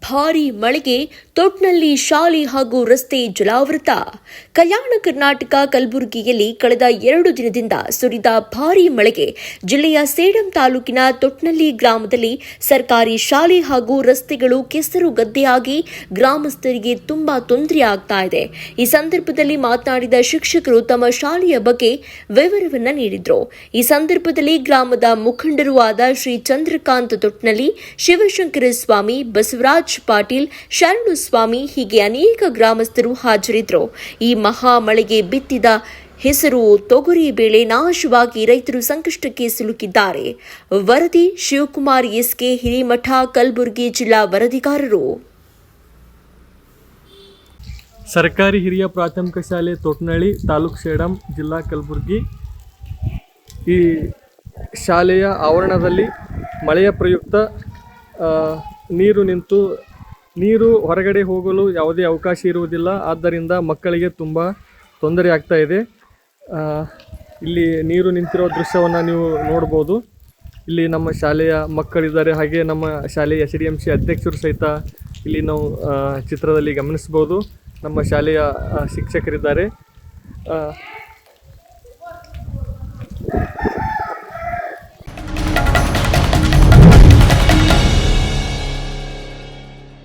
ಭಾರೀ ಮಳೆಗೆ ತೊಟ್ನಲ್ಲಿ ಶಾಲೆ ಹಾಗೂ ರಸ್ತೆ ಜಲಾವೃತ. ಕಲ್ಯಾಣ ಕರ್ನಾಟಕ ಕಲಬುರಗಿಯಲ್ಲಿ ಕಳೆದ 2 ದಿನದಿಂದ ಸುರಿದ ಭಾರೀ ಮಳೆಗೆ ಜಿಲ್ಲೆಯ ಸೇಡಂ ತಾಲೂಕಿನ ತೊಟ್ನಲ್ಲಿ ಗ್ರಾಮದಲ್ಲಿ ಸರ್ಕಾರಿ ಶಾಲೆ ಹಾಗೂ ರಸ್ತೆಗಳು ಕೆಸರು ಗದ್ದೆಯಾಗಿ ಗ್ರಾಮಸ್ಥರಿಗೆ ತುಂಬಾ ತೊಂದರೆ ಆಗ್ತಾ ಇದೆ. ಈ ಸಂದರ್ಭದಲ್ಲಿ ಮಾತನಾಡಿದ ಶಿಕ್ಷಕರು ತಮ್ಮ ಶಾಲೆಯ ಬಗ್ಗೆ ವಿವರವನ್ನ ನೀಡಿದರು. ಈ ಸಂದರ್ಭದಲ್ಲಿ ಗ್ರಾಮದ ಮುಖಂಡರು ಆದ ಶ್ರೀ ಚಂದ್ರಕಾಂತ್ ತೊಟ್ನಲ್ಲಿ, ಶಿವಶಂಕರ ಸ್ವಾಮಿ, ಬಸವರಾಜ್ ಪಾಟೀಲ್, ಶರಣು ಸ್ವಾಮಿ ಹೀಗೆ ಅನೇಕ ಗ್ರಾಮಸ್ಥರು ಹಾಜರಿದ್ದರು. ಈ ಮಹಾ ಮಳೆಗೆ ಬಿತ್ತಿದ ಹೆಸರು ತೊಗರಿ ಬೆಳೆ ನಾಶವಾಗಿ ರೈತರು ಸಂಕಷ್ಟಕ್ಕೆ ಸಿಲುಕಿದ್ದಾರೆ. ವರದಿ ಶಿವಕುಮಾರ್ ಎಸ್ಕೆ, ಹಿರೇಮಠ, ಕಲಬುರಗಿ ಜಿಲ್ಲಾ ವರದಿಗಾರರು. ಸರ್ಕಾರಿ ಹಿರಿಯ ಪ್ರಾಥಮಿಕ ಶಾಲೆ ತೊಟ್ನಳ್ಳಿ, ತಾಲೂಕು ಸೇಡಂ, ಜಿಲ್ಲಾ ಕಲಬುರಗಿ. ಈ ಶಾಲೆಯ ಆವರಣದಲ್ಲಿ ಮಳೆಯ ಪ್ರಯುಕ್ತ ನೀರು ಹೊರಗಡೆ ಹೋಗಲು ಯಾವುದೇ ಅವಕಾಶ ಇರುವುದಿಲ್ಲ. ಆದ್ದರಿಂದ ಮಕ್ಕಳಿಗೆ ತುಂಬ ತೊಂದರೆ ಆಗ್ತಾ ಇದೆ. ಇಲ್ಲಿ ನೀರು ನಿಂತಿರೋ ದೃಶ್ಯವನ್ನು ನೀವು ನೋಡ್ಬೋದು. ಇಲ್ಲಿ ನಮ್ಮ ಶಾಲೆಯ ಮಕ್ಕಳಿದ್ದಾರೆ, ಹಾಗೆ ನಮ್ಮ ಶಾಲೆಯ SDMC ಅಧ್ಯಕ್ಷರು ಸಹಿತ ಇಲ್ಲಿ ನಾವು ಚಿತ್ರದಲ್ಲಿ ಗಮನಿಸ್ಬೋದು. ನಮ್ಮ ಶಾಲೆಯ ಶಿಕ್ಷಕರಿದ್ದಾರೆ.